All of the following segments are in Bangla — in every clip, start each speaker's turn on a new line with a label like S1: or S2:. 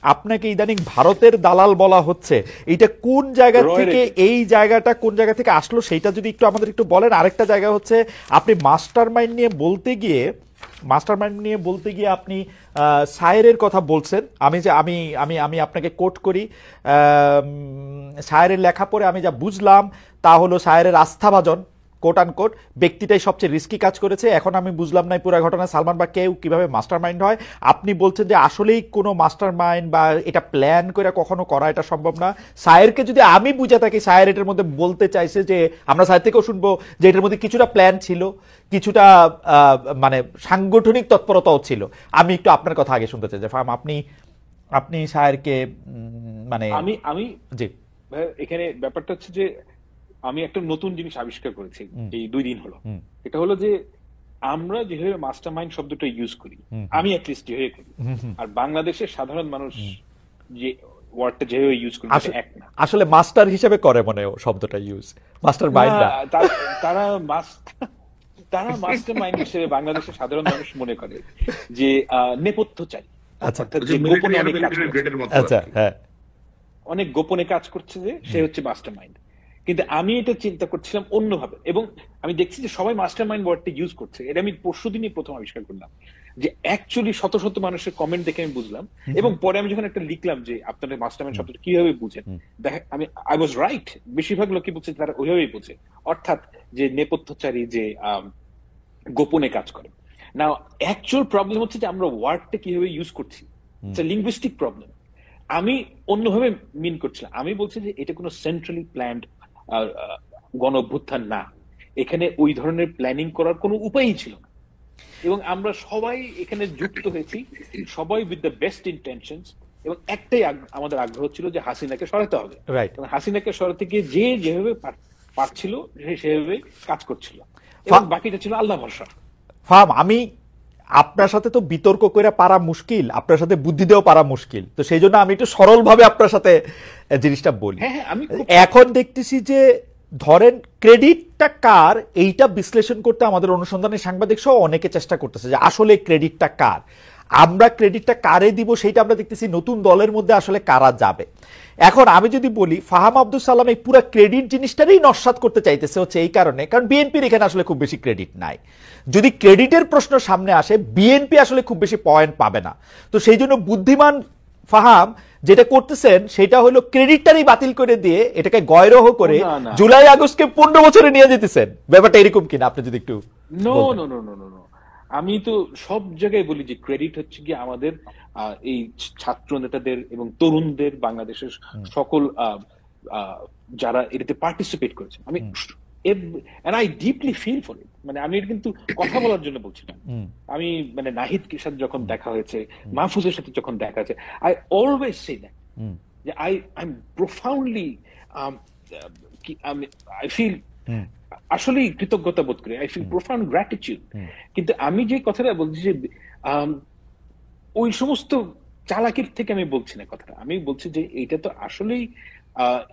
S1: আপনাকে ইদানিং ভারতের দালাল বলা হচ্ছে, এটা কোন জায়গা থেকে, এই জায়গাটা কোন জায়গা থেকে আসলো সেটা যদি একটু আমাদের একটু বলেন। আরেকটা জায়গা হচ্ছে আপনি মাস্টারমাইন্ড নিয়ে বলতে গিয়ে আপনি শায়েরের কথা বলছেন। আমি যে আমি আমি আমি আপনাকে কোট করি, শায়েরের লেখা পড়ে আমি যা বুঝলাম তা হলো শায়েরের আস্থাভাজন কোট আন কোট ব্যক্তিটাই সবচেয়ে রিস্কি কাজ করেছে। এখন আমি বুঝলাম না পুরো ঘটনা সালমান বা কেউ কিভাবে মাস্টার মাইন্ড হয়। আপনি বলছেন যে আসলেই কোনো মাস্টার মাইন্ড বা এটা প্ল্যান করে কখনো করা এটা সম্ভব না। শায়েরকে যদি আমি বুঝে থাকি, শায়ের এটার মধ্যে বলতে চাইছে যে, আমরা শায়ের থেকেও শুনবো যে এটার মধ্যে কিছুটা প্ল্যান ছিল, কিছুটা মানে সাংগঠনিক তৎপরতাও ছিল। আমি একটু আপনার কথা আগে শুনতে চাই যে ফাহাম, আপনি শায়েরকে মানে
S2: আমি
S1: জি
S2: এখানে ব্যাপারটা হচ্ছে যে আমি একটা নতুন জিনিস আবিষ্কার করেছি এই 2 দিন হলো। এটা হলো যে আমরা যেভাবে মাস্টার মাইন্ড শব্দটা ইউজ করি, আমি অ্যাটলিস্ট যেভাবে করি, আর বাংলাদেশের সাধারণ মানুষ যে ওয়ার্ডটা যেভাবে ইউজ করি এক না।
S1: আসলে মাস্টার হিসেবে করে মনে হয় শব্দটা ইউজ, মাস্টার মাইন্ড না।
S2: তারা মাস্টার মাইন্ড হিসেবে বাংলাদেশের সাধারণ মানুষ মনে করে যে নেপথ্যচারী, অনেক গোপনে কাজ করছে, যে সে হচ্ছে মাস্টার মাইন্ড। কিন্তু আমি এটা চিন্তা করছিলাম অন্যভাবে, এবং আমি দেখছি যে সবাই মাস্টার মাইন্ড ওয়ার্ডটা ইউজ করছে। এটা আমি পরশুদিনই প্রথম আবিষ্কার করলাম, যে অ্যাকচুয়ালি শত শত মানুষের কমেন্ট দেখে আমি বুঝলাম। এবং পরে আমি যখন একটা লিখলাম যে আপনাদের মাস্টার মাইন্ড শব্দটা কিভাবে বুঝেন, আমি আই ওয়াজ রাইট, বেশিরভাগ লোকই বলছে তারা ওইভাবেই বুঝে, অর্থাৎ যে নেপথ্যচারী, যে গোপনে কাজ করে। না, অ্যাকচুয়াল প্রবলেম হচ্ছে যে আমরা ওয়ার্ডটা কিভাবে ইউজ করছি, ইটস এ লিঙ্গুইস্টিক প্রবলেম। আমি অন্যভাবে মিন করছিলাম, আমি বলছি যে এটা কোনো সেন্ট্রালি প্ল্যান্ড গণ অভ্যুত্থান না, এখানে ওই ধরনের প্ল্যানিং করার কোনো উপায়ই ছিল না, এবং আমরা সবাই এখানে যুক্ত হয়েছি, সবাই উইথ দ্য বেস্ট ইন্টেনশনস, এবং একটাই আমাদের আগ্রহ ছিল যে হাসিনাকে সরাতে হবে। হাসিনাকে সরাতে গিয়ে যে যেভাবে পারছিল সেভাবে কাজ করছিল, এবং বাকিটা ছিল আল্লাহ ভরসা।
S1: ফাহাম, আমি আপনার সাথে তো বিতর্ক করে পারা মুশকিল, আপনার সাথে বুদ্ধি দেওয়া পারা মুশকিল, তো সেই জন্য আমি একটু সরল ভাবে আপনার সাথে জিনিসটা বলি। এখন দেখতেছি যে ধরেন ক্রেডিটটা কার, এইটা বিশ্লেষণ করতে আমাদের অনুসন্ধানের সাংবাদিক সহ অনেকে চেষ্টা করতেছে যে আসলে ক্রেডিটটা কার, আমরা ক্রেডিটটা কারে দিব সেইটা আমরা দেখতেছি নতুন দলের মধ্যে আসলে কারা যাবে। এখন আমি যদি বলি ফাহাম আব্দুল সালাম এই পুরো ক্রেডিট জিনিসটারই নস্যাৎ করতে চাইতেছে হচ্ছে এই কারণে, কারণ বিএনপির এখানে আসলে খুব বেশি ক্রেডিট নাই। যদি ক্রেডিটের প্রশ্ন সামনে আসে, বিএনপি আসলে খুব বেশি পয়েন্ট পাবে না। তো সেই জন্য বুদ্ধিমান ফাহাম যেটা করতেছেন সেটা হলো ক্রেডিটটারই বাতিল করে দিয়ে এটাকে গয়রহ করে জুলাই আগস্টকে 15 বছরে নিয়ে যেতেছেন। ব্যাপারটা এরকম কিনা আপনি যদি একটু।
S2: নো, আমি তো সব জায়গায় বলি যে ক্রেডিট হচ্ছে কি আমাদের এই ছাত্র নেতাদের এবং তরুণদের, বাংলাদেশের সকল যারা এটাতে পার্টিসিপেট করেছে। আমি and I deeply feel for it, মানে আমি কিন্তু কথা বলার জন্য বলছি না। আমি মানে নাহিদকে সাথে যখন দেখা হয়েছে, মাহফুজের সাথে যখন দেখা হয়েছে, I always say that যে I'm profoundly I feel আসলে কৃতজ্ঞতা বোধ করি, আই ফিল প্রোফাউন্ড গ্র্যাটিটিউড। কিন্তু আমি যে কথাটা বলছি যে ওই সমস্ত চালাকির থেকে আমি বলছি না কথাটা, আমি বলছি যে এটা তো আসলেই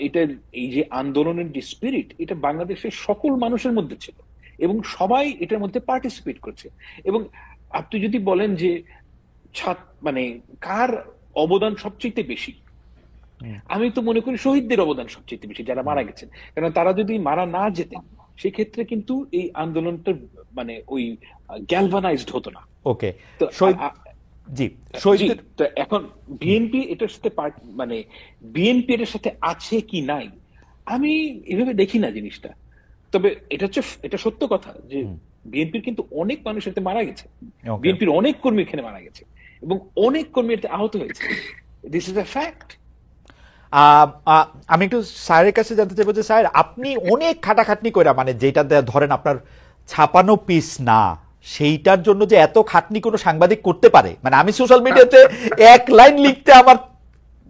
S2: এটার এই যে আন্দোলনের যে স্পিরিট, এটা বাংলাদেশের সকল মানুষের মধ্যে ছিল এবং সবাই এটার মধ্যে পার্টিসিপেট করছে। এবং আপনি যদি বলেন যে মানে কার অবদান সবচেয়ে বেশি, আমি তো মনে করি শহীদদের অবদান সবচেয়ে বেশি, যারা মারা গেছেন। কারণ তারা যদি মারা না যেতেন সেক্ষেত্রে কিন্তু এই আন্দোলনটা মানে ওই গ্যালভানাইজড হতো না।
S1: ওকে,
S2: জি, এখন বিএনপি এটার সাথে মানে বিএনপি এটার সাথে আছে কি নাই আমি এভাবে দেখি না জিনিসটা। তবে এটা সত্য কথা যে বিএনপির কিন্তু অনেক মানুষ এতে মারা গেছে, বিএনপির অনেক কর্মী এখানে মারা গেছে এবং অনেক কর্মী এতে আহত হয়েছে। This is a fact.
S1: আমি একটু স্যারের কাছে জানতে চাইবো যে স্যার আপনি অনেক খাটাখাটনি করে, মানে যেটা ধরেন আপনার ছাপানো পিস না, সেইটার জন্য যে এত খাটনি কোনো সাংবাদিক করতে পারে, মানে আমি সোশ্যাল মিডিয়াতে এক লাইন লিখতে আমার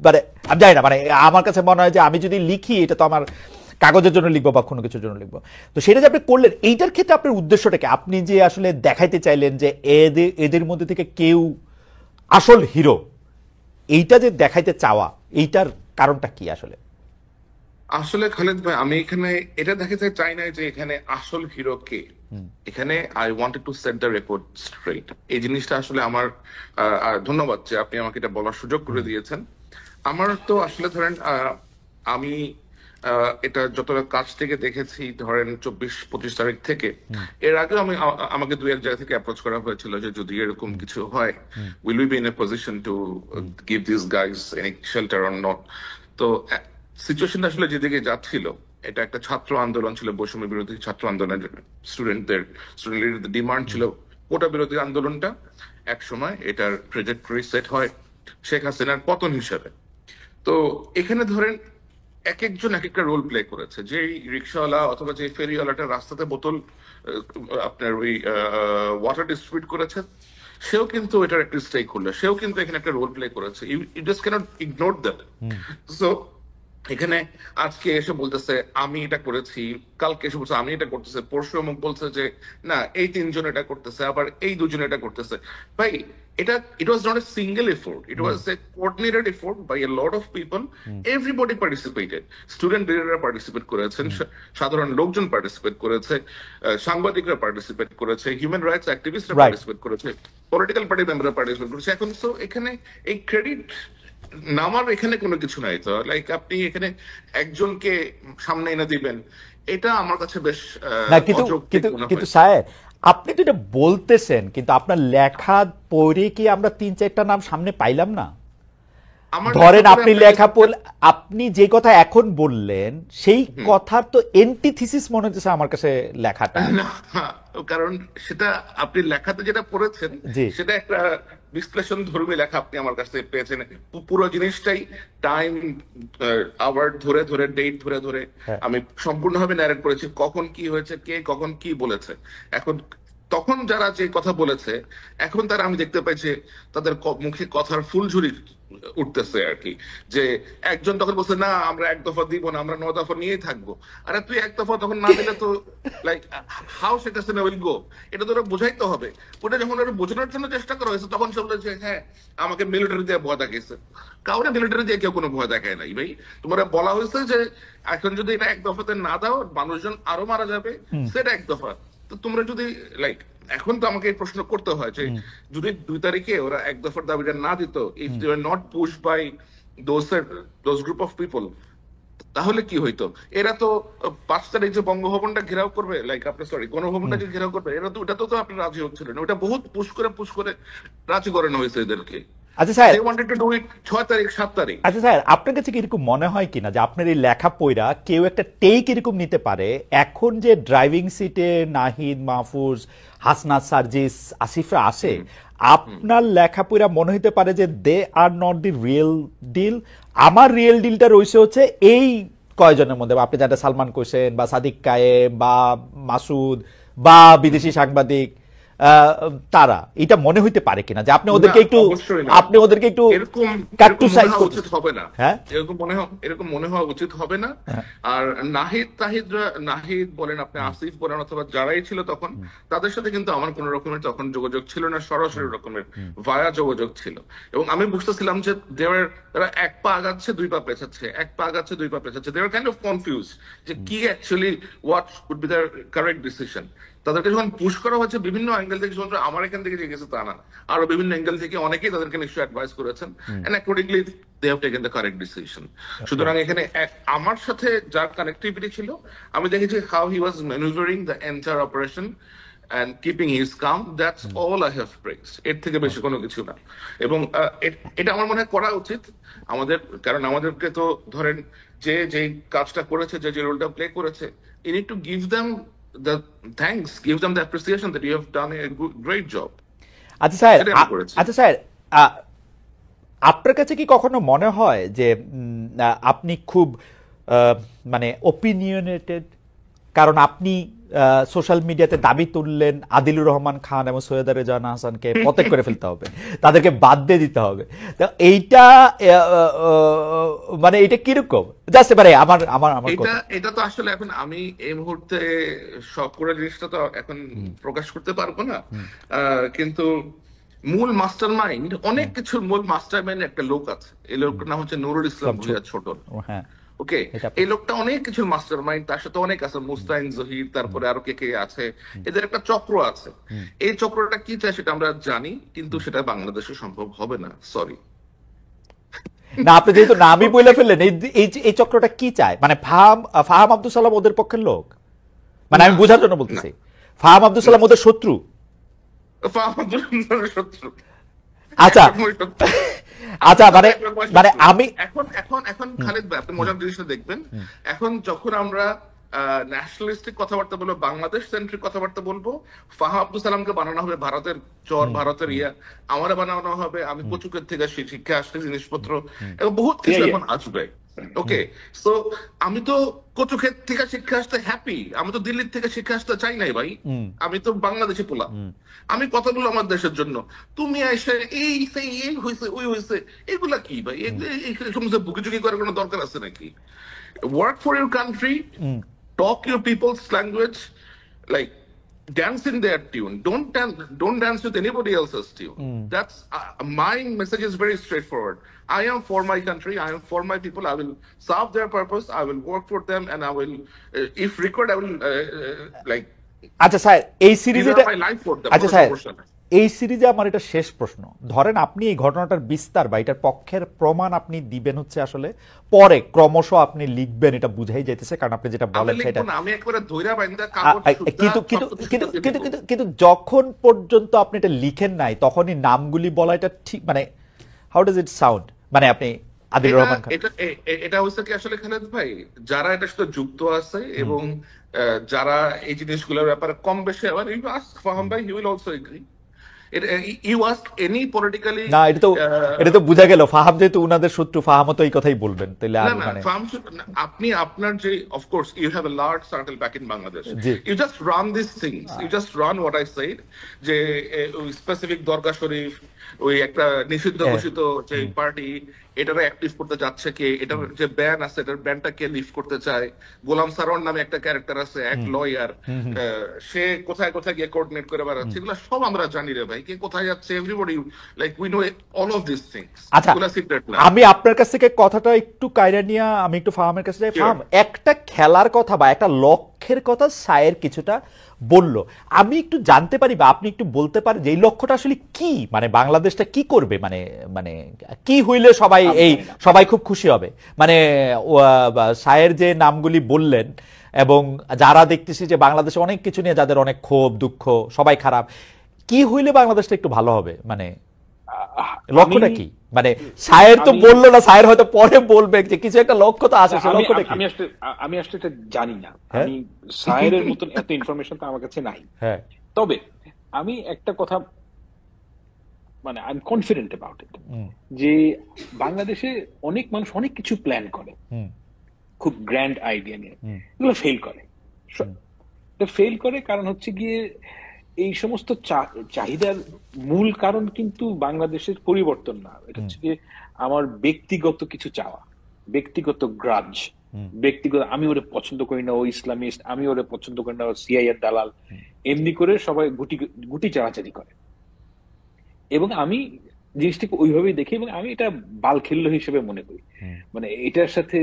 S1: মানে আমি জানি না, মানে আমার কাছে মনে হয় যে আমি যদি লিখি এটা তো আমার কাগজের জন্য লিখবো বা কোনো কিছুর জন্য লিখবো। তো সেটা যে আপনি করলেন, এইটার ক্ষেত্রে আপনার উদ্দেশ্যটাকে আপনি যে আসলে দেখাইতে চাইলেন যে এদের মধ্যে থেকে কেউ আসল হিরো, এইটা যে দেখাইতে চাওয়া, এইটার কারণটা কি আসলে?
S3: আসলে খালেদ ভাই, আমি এখানে এটা দেখাতে চাই না যে এখানে আসল হিরো কে, এখানে I wanted to set the record straight. এই জিনিসটা আসলে আমার ধন্যবাদ যে আপনি আমাকে এটা বলার সুযোগ করে দিয়েছেন। আমার তো আসলে ধরেন আমি এটা যতটা কাছ থেকে দেখেছি, ধরেন 24-25 তারিখ থেকে, এর আগেও আমাকে দুই এক জায়গা থেকে অ্যাপ্রোচ করা হয়েছিল যে যদি এরকম কিছু হয়, will we be in a position to give this guys any shelter or not. তো সিচুয়েশনটা আসলে যেদিকে যাচ্ছিল, এটা একটা ছাত্র আন্দোলন ছিল, বৈষম্য বিরোধী ছাত্র আন্দোলনের স্টুডেন্টদের ডিমান্ড ছিল কোটা বিরোধী আন্দোলনটা এক সময় এটার ট্রেজেক্টরি সেট হয় শেখ হাসিনার পতন হিসেবে। তো এখানে ধরেন এক একজন এক একটা রোল প্লে করেছে। যে রিক্সাওয়ালা অথবা যে ফেরিওয়ালাটা রাস্তাতে বোতল আপনার ওই ওয়াটার ডিস্ট্রিবিউট করেছে, সেও কিন্তু এটার একটা স্টেক হোল্ডার, সেও কিন্তু এখানে একটা রোল প্লে করেছে। You just cannot ignore that. So এখানে আজকে এসে বলতেছে আমি এটা করেছি, কালকে এসে বলছে আমি এটা করতেছে, পরশু অমুক বলছে যে না এই তিনজন এটা করতেছে, আবার এই দুজন এটা করতেছে। ভাই এটা it was not a single effort, it was a coordinated effort by a lot of people. Everybody participated. Student লিডাররা পার্টিসিপেট করেছেন, সাধারণ লোকজন পার্টিসিপেট করেছে, সাংবাদিকরা পার্টিসিপেট করেছে, হিউম্যান রাইটস অ্যাক্টিভিস্টরা পার্টিসিপেট করেছে, পলিটিক্যাল পার্টি মেম্বাররা পার্টিসিপেট করেছে। এখন তো এখানে এই ক্রেডিট নামার এখানে কোনো কিছু নাই। তো লাইক আপনি এখানে একজনকে সামনে এনে দিবেন, এটা আমার কাছে বেশ
S1: না, কিন্তু স্যার আপনি তো এটা বলতেছেন, কিন্তু আপনার লেখা পড়ে কি আমরা 3-4টা নাম সামনে পাইলাম না? ধরেন আপনি লেখা পড়লে, আপনি যে কথা এখন বললেন সেই কথার তো এন্টিথিসিস মনে হচ্ছে আমার কাছে লেখাটা।
S3: কারণ সেটা আপনি লেখাতে যেটা পড়েছেন সেটা একটা বিশ্লেষণ ধর্মী লেখা আপনি আমার কাছে পেয়েছেন। পুরো জিনিসটাই টাইম আওয়ার ধরে ধরে, ডেট ধরে ধরে আমি সম্পূর্ণভাবে ন্যারেট করেছি, কখন কি হয়েছে, কে কখন কি বলেছে। এখন তখন যারা যে কথা বলেছে, এখন তারা আমি দেখতে পাই যে তাদের মুখে কথার ফুলঝুরি উঠতেছে আর কি। যে একজন তখন বলছে না আমরা এক দফা দিব না, আমরা 9 দফা নিয়েই থাকবো। আরে তুই এক দফা তখন না দিলে তো like how Sheikh Hasina will go, এটা তো ওরা বোঝাইতে হবে। ওটা যখন ওরা বোঝানোর জন্য চেষ্টা করা হয়েছে, তখন সে বলেছে হ্যাঁ আমাকে মিলিটারি দিয়ে ভয় দেখাইছে। কাউরে মিলিটারি দিয়ে কেউ কোনো ভয় দেখায় নাই ভাই। তোমরা বলা হয়েছে যে এখন যদি এটা এক দফাতে না দাও মানুষজন আরো মারা যাবে, সেটা এক দফা। তো তোমরা যদি লাইক এখন তো আমাকে এই প্রশ্ন করতে হয় যে যদি 2 তারিখে ওরা এক দফার দাবিটা না দিত, if they were not pushed by those group of people, তাহলে কি হইতো? এরা তো 5 তারিখ যে বঙ্গভবনটা ঘেরাও করবে, লাইক আপনার সরি গণভবনটা যে ঘেরাও করবে, এরা তো ওটা তো আপনি রাজি হচ্ছিলেন না। ওটা বহুত পুশ করে রাজি করানো হয়েছে এদেরকে।
S1: আচ্ছা স্যার,
S3: 6 তারিখ 7 তারিখ।
S1: আচ্ছা স্যার, আপনার কাছে কি এরকম মনে হয় কিনা যে আপনার এই লেখা পড়া কেউ একটা টেক এরকম নিতে পারে, এখন যে ড্রাইভিং সিটে নাহিদ, মাহফুজ, হাসনাত, সার্জিস, আসিফরা আসে, আপনার লেখা পড়া মনে হতে পারে যে they are not the real deal. আমার রিয়েল ডিলটা রয়েছে হচ্ছে এই কয়জনের মধ্যে, আপনি যারা সালমান কোসেন বা সাদিক কায়েম বা মাসুদ বা বিদেশি সাংবাদিক, তারা এটা মনে হইতে পারে কিনা যে আপনি ওদেরকে একটু
S3: উচিত হবে না। হ্যাঁ, এরকম মনে হওয়া উচিত হবে না। আর নাহিদ বলেন, আপনি আসিফ বলেন, অথবা যারাই ছিল তখন, তাদের সাথে কিন্তু আমার কোন রকমের তখন যোগাযোগ ছিল না, সরাসরি রকমের ভায়া যোগাযোগ ছিল। এবং আমি বুঝতেছিলাম যে তারা 1 পা আগাচ্ছে 2 পা পেছাচ্ছে, 1 পা আগাচ্ছে 2 পা পেছাচ্ছে। They are kind of confuse যে কি actually what would be their correct decision. তাদেরকে যখন পুশ করা হচ্ছে বিভিন্ন অ্যাঙ্গেল থেকে, শুধু আমার এখান থেকে যে গেছে তা না, আরো বিভিন্ন অ্যাঙ্গেল থেকে অনেকেই তাদেরকে নিশ্চয়ই অ্যাডভাইস করেছেন, and accordingly they have taken the correct decision. সুতরাং এখানে আমার সাথে যার কানেক্টিভিটি ছিল, আমি দেখেছি how he was manoeuvring the entire operation and keeping his calm. That's all I have praised. এর থেকে বেশি কোনো কিছু না। এবং এটা আমার মনে হয় করা উচিত আমাদের, কারণ আমাদেরকে তো ধরেন যে কাজটা করেছে, যে রোলটা প্লে করেছে, you need to give them the thanks, give them the appreciation that you have done a great job.
S1: আচ্ছা স্যার, আপনার কাছে কি কখনো মনে হয় যে আপনি খুব মানে ওপিনিয়নেটেড, কারণ আপনি সোশ্যাল মিডিয়াতে দাবি তুললেন আদিলুর রহমান খান এবং সৈয়দা রেজানা হাসানকে প্রত্যেক করে ফেলতে হবে, তাদেরকে বাদ দিয়ে দিতে হবে, তো এইটা মানে এটা কিরকম? জাস্ট এবারে আমার
S3: এটা তো আসলে এখন আমি এই মুহূর্তে সব পুরো জিনিসটা তো এখন প্রকাশ করতে পারবো না, কিন্তু মূল মাস্টার মাইন্ড, অনেক কিছুর মূল মাস্টার মাইন্ড একটা লোক আছে, এই লোকটার নাম হচ্ছে নুরুল ইসলাম ভূঁইয়া ছোটন। ওকে,
S1: এটা
S3: এই লোকটা অনেক কিছু মাস্টার মাইন্ড, তার সাথে অনেক আছে, মুস্তাইন জহির, তারপরে আরো কে কে আছে, এদের একটা চক্র আছে। এই চক্রটা কি চায় সেটা আমরা জানি, কিন্তু সেটা বাংলাদেশে সম্ভব হবে না, সরি।
S1: না, আপনি যেহেতু নামই বলে ফেললেন, এই চক্রটা কি চায়? মানে ফাহাম আব্দুল সালাম ওদের পক্ষের লোক? মানে আমি বোঝার জন্য বলতেছি, ফাহাম আব্দুল সালাম ওদের শত্রু?
S3: শত্রু।
S1: আচ্ছা আচ্ছা, মানে মানে আমি
S3: এখন এখন এখন খালেদ ভাই, আপনি মজার জিনিসটা দেখবেন, এখন যখন আমরা ন্যাশনালিস্টিক কথাবার্তা বলবো, বাংলাদেশ সেন্ট্রিক কথাবার্তা বলবো, ফাহা আব্দুল সালামকে বানানো হবে ভারতের চর, ভারতের ইয়া, আমারে বানানো হবে আমি কচুকের থেকে শিক্ষা আসছে জিনিসপত্র, এবং বহুত কিছু এখন আসবে। ওকে, সো আমি তো কচুক্ষেত থেকে শিক্ষা আসতে হ্যাপি, আমি তো দিল্লির থেকে শিক্ষা আসতে চাই নাই ভাই, আমি তো বাংলাদেশে পোলা, আমি কথা বলবো আমার দেশের জন্য। তুমি এসে এই সেই এই হয়েছে ওই হয়েছে, এগুলা কি ভাই? এই সমস্ত বুকিচুকি করার কোনো দরকার আছে নাকি? Work for your country, talk your people's language, like dance in their tune. Don't dance with anybody else's tune. That's my message is very straightforward. I am for my country. I am for my people. I will serve their purpose. I will work for them, and I will, if required, I will like.
S1: আচ্ছা স্যার, এই সিরিজে
S3: my life for them.
S1: আচ্ছা স্যার, এই সিরিজে আমার এটা শেষ প্রশ্ন। ধরেন আপনি এই ঘটনাটার বিস্তার বা এটার পক্ষের প্রমাণ আপনি দিবেন হচ্ছে আসলে পরে, ক্রমশ আপনি লিখবেন, এটা বুঝাই যাইতেছে, কারণ আপনি যেটা বলেন সেটা
S3: আমি একবারে ধইরা বাইন্দা
S1: কিন্তু কিন্তু কিন্তু কিন্তু কিন্তু কিন্তু যখন পর্যন্ত আপনি এটা লিখেন নাই তখনই নামগুলি বলা এটা ঠিক, মানে হাউ ডাজ ইট সাউন্ড? মানে আপনি আদিলুর রহমান খান,
S3: এটা হচ্ছে কি আসলে খালেদ ভাই, যারা এটার সাথে যুক্ত আছে এবং যারা এই জিনিসগুলোর ব্যাপারে কম বেশি, আবার ইউ আস্ক ফাহাম ভাই, he will also agree. You ask any politically,
S1: না এটা তো বোঝা গেল ফাহাম যেহেতু উনাদের শত্রু, ফাহামও তো এই কথাই বলবেন, তাহলে আর মানে
S3: আপনি আপনার যে, of course you have a large circle back in Bangladesh, you just run this things, you just run what I said, যে স্পেসিফিক দরগা শরীফ, ওই একটা নিষিদ্ধ ঘোষিত যে পার্টি, এটারে অ্যাক্টিভ করতে যাচ্ছে কে, এটার যে ব্যান আছে এটার ব্যানটা কে লিফট করতে চায়, গোলাম সারোয়ার নামে একটা ক্যারেক্টার আছে, এক লয়ার, সে কোথায় কোথায় গিয়ে কোঅর্ডিনেট করে বেড়াচ্ছে, এগুলো সব আমরা জানি রে ভাই, কে কোথায় যাচ্ছে, everybody like we know all of this things.
S1: আচ্ছা, আমি আপনার কাছ থেকে কথাটা একটু কায়রা নিয়ে আমি একটু ফাহামের কাছে যাই। ফাহাম, একটা খেলার কথা বা একটা লক্ষ্যের কথা সায়ের কিছুটা বলল, আমি একটু জানতে পারি বা আপনি একটু বলতে পারেন যে এই লক্ষ্যটা আসলে কি, মানে বাংলাদেশটা কি করবে, মানে মানে কি হইলে সবাই খুব খুশি হবে? মানে সায়ের যে নামগুলি বললেন, এবং যারা দেখতেছি যে বাংলাদেশে অনেক কিছু নিয়ে যাদের অনেক ক্ষোভ দুঃখ, সবাই খারাপ, কি হইলে বাংলাদেশটা একটু ভালো হবে, মানে লক্ষ্যটা কি? মানে সায়ের তো বললো না, সায়ের হয়তো পরে বলবে যে কিছু একটা লক্ষ্য তো আছে, সেই লক্ষ্যটা কি?
S2: আমি আসলে এটা জানি না, আমি সায়েরের মতন এত ইনফরমেশন তো আমার কাছে নাই। তবে আমি একটা কথা, মানে I am confident about it, যে বাংলাদেশে অনেক মানুষ অনেক কিছু প্ল্যান করে, খুব গ্র্যান্ড আইডিয়া নিয়ে, এগুলো ফেল করে। ফেল করে কারণ হচ্ছে গিয়ে এই সমস্ত চাহিদার মূল কারণ কিন্তু বাংলাদেশের পরিবর্তন না, এটা হচ্ছে গিয়ে আমার ব্যক্তিগত কিছু চাওয়া, ব্যক্তিগত গ্রাজ, ব্যক্তিগত, আমি ওরে পছন্দ করি না ও ইসলামিস্ট, আমি ওরে পছন্দ করি না ও সিআইএর দালাল, এমনি করে সবাই গুটি চাওয়াচারি করে। এবং আমি জিনিসটাকে ওইভাবেই দেখি, এবং আমি এটা বালখিল্য হিসেবে মনে করি, মানে এটার সাথে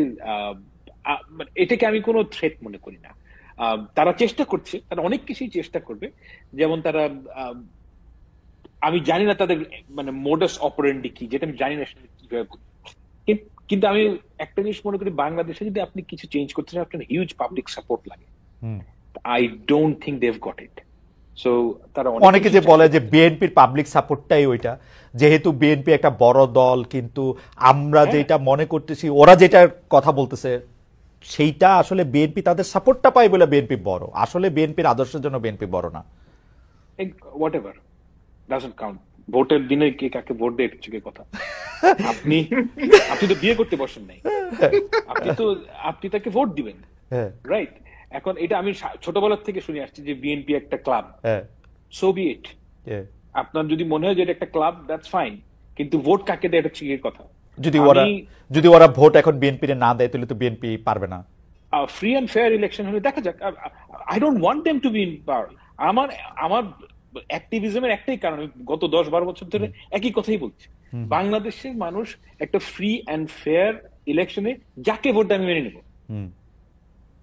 S2: এটাকে আমি কোনো থ্রেট মনে করি না। তারা চেষ্টা করছে, তারা অনেক কিছুই চেষ্টা করবে, যেমন তারা, আমি জানি না তাদের মানে মোডাস অপারেন্ডি কি, যেটা আমি জানি না কিভাবে, কিন্তু আমি একটা জিনিস মনে করি, বাংলাদেশে যদি আপনি কিছু চেঞ্জ করতে চান, আপনার হিউজ পাবলিক সাপোর্ট লাগে। I don't think they have got it. So তারা
S1: অনেকে যে বলে যে বিএনপির পাবলিক সাপোর্টটাই ওইটা, যেহেতু বিএনপি একটা বড় দল, কিন্তু আমরা যেটা মনে করতেছি, ওরা যেটা কথা বলতেছে সেইটা আসলে বিএনপি তাদের সাপোর্টটা পায় বলে বিএনপি বড়, আসলে বিএনপির আদর্শের জন্য বিএনপি বড় না।
S2: Whatever doesn't count. ভোটের দিনে কে কাকে ভোট দেয় এটা কথা। আপনি তো বিয়ে করতে বসেন নাই, আপনি তাকে ভোট দিবেন, রাইট? এখন এটা আমি ছোটবেলার থেকে শুনে আসছি যে বিএনপি একটা ক্লাব, সো বি ইট। আপনার যদি মনে হয় যে এটা একটা ক্লাব, দ্যাটস ফাইন, কিন্তু ভোট কাকে দেয় এটা হচ্ছে কথা।
S1: যদি ওরা ভোট এখন বিএনপি না দেয় তাহলে তো বিএনপি পারবে না।
S2: ফ্রি এন্ড ফেয়ার ইলেকশন হলে দেখা যাক। I don't want them to be in পাওয়ার। আমার অ্যাক্টিভিজমের একটাই কারণ, গত 10-12 বছর ধরে একই কথাই বলছি, বাংলাদেশের মানুষ একটা ফ্রি এন্ড ফেয়ার ইলেকশনে যাকে ভোট দেয় আমি মেনে নেব।
S1: হুম,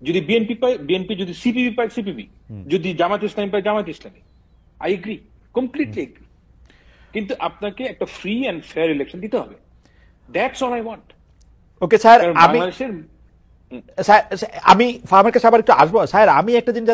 S2: যদি বিএনপি পায় বিএনপি, যদি সিপিবি পায় সিপিবি, যদি জামাত ইসলামী পায় Jamaat Islami. I agree, completely agree. কিন্তু আপনাকে একটা ফ্রি অ্যান্ড ফেয়ার ইলেকশন দিতে হবে। That's all I want.
S1: Okay sir,
S2: কারণ
S1: আমি
S2: বাংলাদেশের
S1: স্যার আমি ফার্মের কাছে আবার একটু আসবো। স্যার আমি একটা জিনিস